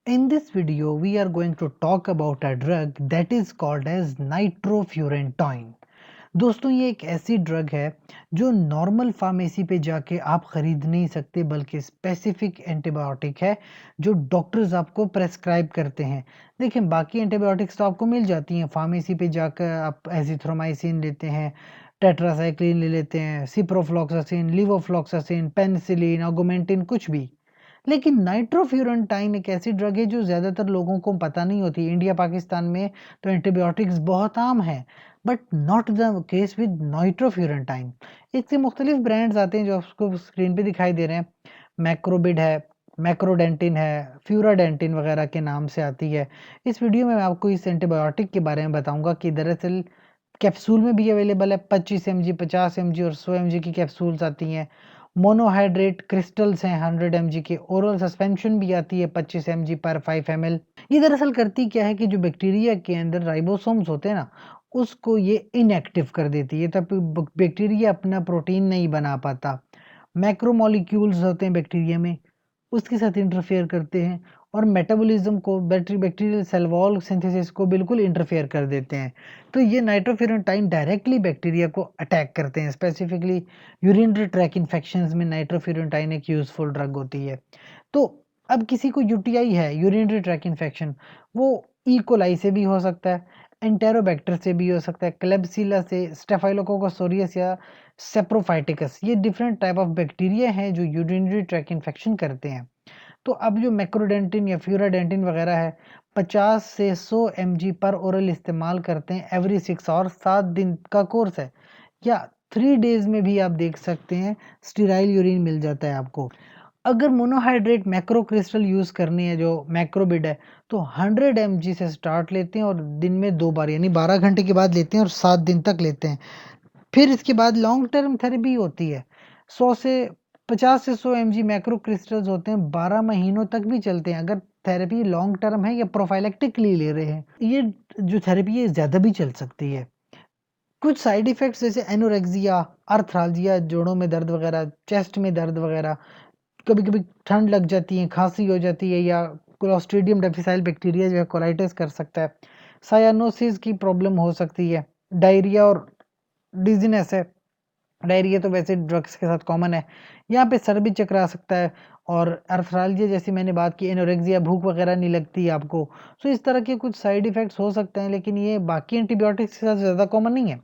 In this video, we are going to talk about a drug that is called as nitrofurantoin. दोस्तों ये एक ऐसी drug है जो नॉर्मल फार्मेसी पे जाके आप खरीद नहीं सकते, बल्कि स्पेसिफिक एंटीबायोटिक है जो डॉक्टर्स आपको प्रेस्क्राइब करते हैं। देखिए बाकी एंटीबायोटिक्स तो आपको मिल जाती हैं फार्मेसी पे जाकर, आप एजिथ्रोमाइसिन लेते हैं, टेट्रासाइक्लिन ले लेते हैं, सिप्रोफ्लॉक्सासिन, लिवोफ्लॉक्सासिन, पेनिसिलिन, ऑगमेंटिन, कुछ भी। लेकिन नाइट्रोफ्यूरेंटाइन एक ऐसी ड्रग है जो ज़्यादातर लोगों को पता नहीं होती। इंडिया पाकिस्तान में तो एंटीबायोटिक्स बहुत आम है, but not the case with nitrofurantoin. इसके मुख्तलिफ ब्रांड्स आते हैं जो आपको स्क्रीन पे दिखाई दे रहे हैं। मैक्रोबिड है, मैक्रोडेंटिन है, फ्यूराडेंटिन वगैरह के नाम से आती है। इस वीडियो में मैं आपको इस एंटीबायोटिक के बारे में बताऊंगा कि दरअसल कैप्सूल में भी अवेलेबल है। 25 mg, 50 mg और 100 mg की कैप्सूल्स आती हैं। मोनोहाइड्रेट क्रिस्टल्स हैं 100 mg के। ओरल सस्पेंशन भी आती है 25 mg पर 5 ml। ये दरअसल करती क्या है कि जो बैक्टीरिया के अंदर राइबोसोम्स होते हैं ना, उसको ये इनएक्टिव कर देती है, तब बैक्टीरिया अपना प्रोटीन नहीं बना पाता। मैक्रोमोलिक्यूल्स होते हैं बैक्टीरिया में, उसके साथ इंटरफेयर करते हैं और मेटाबॉलिज्म को, बैक्टीरियल सेल वॉल सिंथेसिस को बिल्कुल इंटरफेयर कर देते हैं। तो ये नाइट्रोफ्यूरेंटाइन डायरेक्टली बैक्टीरिया को अटैक करते हैं। स्पेसिफिकली यूरिनरी ट्रैक इन्फेक्शंस में नाइट्रोफ्यूरेंटाइन एक यूजफुल ड्रग होती है। तो अब किसी को यूटीआई है, यूरिनरी ट्रैक इन्फेक्शन, वो ई कोलाई से भी हो सकता है, एंटेरोबैक्टर से भी हो सकता है, क्लेब्सिला से, स्टेफाइलोकोकस ऑरियस या सेप्रोफाइटिकस। ये डिफरेंट टाइप ऑफ बैक्टीरिया हैं जो यूरिनरी ट्रैक इन्फेक्शन करते हैं। तो अब जो मैक्रोडेंटिन या फ्यूराडेंटिन वगैरह है, 50 से 100 mg पर ओरल इस्तेमाल करते हैं एवरी 6 आवर। 7 दिन का कोर्स है, या 3 डेज में भी आप देख सकते हैं स्टीराइल यूरिन मिल जाता है आपको। अगर मोनोहाइड्रेट मैक्रो क्रिस्टल यूज़ करनी है जो मैक्रोबिड है, तो 100 mg से स्टार्ट लेते हैं और दिन में 2 बार यानी 12 घंटे के बाद लेते हैं और 7 दिन तक लेते हैं। फिर इसके बाद लॉन्ग टर्म थेरेपी होती है। 100 से 50 से 100 mg मैक्रो क्रिस्टल्स होते हैं, 12 महीनों तक भी चलते हैं अगर थेरेपी लॉन्ग टर्म है या प्रोफाइलेक्टिकली ले रहे हैं। ये जो थेरेपी है ज़्यादा भी चल सकती है। कुछ साइड इफ़ेक्ट्स जैसे एनोरेक्सिया, आर्थ्राल्जिया, जोड़ों में दर्द वगैरह, चेस्ट में दर्द वगैरह, कभी-कभी ठंड लग जाती है, खाँसी हो जाती है, या क्लोस्ट्रीडियम डिफिसाइल बैक्टीरिया जो है कोलाइटिस कर सकता है। सायानोसिस की प्रॉब्लम हो सकती है। डायरिया और डिज़ीनेस है। डायरिया तो वैसे ड्रग्स के साथ कॉमन है। यहाँ पे सर भी चकरा सकता है। और आर्थ्राल्जिया जैसी मैंने बात की, एनोरेक्सिया, भूख वगैरह नहीं लगती है आपको। सो इस तरह के कुछ साइड इफ़ेक्ट्स हो सकते हैं, लेकिन ये बाकी एंटीबायोटिक्स के साथ ज़्यादा कॉमन नहीं है।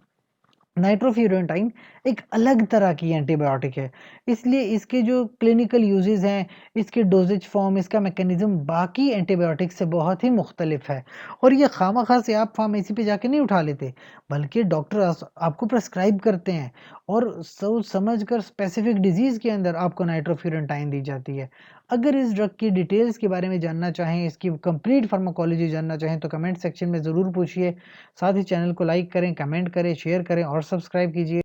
नाइट्रोफ्यूरेंटाइन एक अलग तरह की एंटीबायोटिक है, इसलिए इसके जो क्लिनिकल यूजेस हैं, इसके डोजेज फॉर्म, इसका मैकेनिज्म बाकी एंटीबायोटिक से बहुत ही मुख्तलिफ है। और ये खामखा से आप फार्मेसी पे जाके नहीं उठा लेते, बल्कि डॉक्टर आपको प्रेस्क्राइब करते हैं और सोच समझ कर स्पेसिफिक डिजीज़ के अंदर आपको नाइट्रोफ्यूरेंटाइन दी जाती है। अगर इस ड्रग की डिटेल्स के बारे में जानना चाहें, इसकी कंप्लीट फार्माकोलॉजी जानना चाहें, तो कमेंट सेक्शन में ज़रूर पूछिए। साथ ही चैनल को लाइक करें, कमेंट करें, शेयर करें और सब्सक्राइब कीजिए।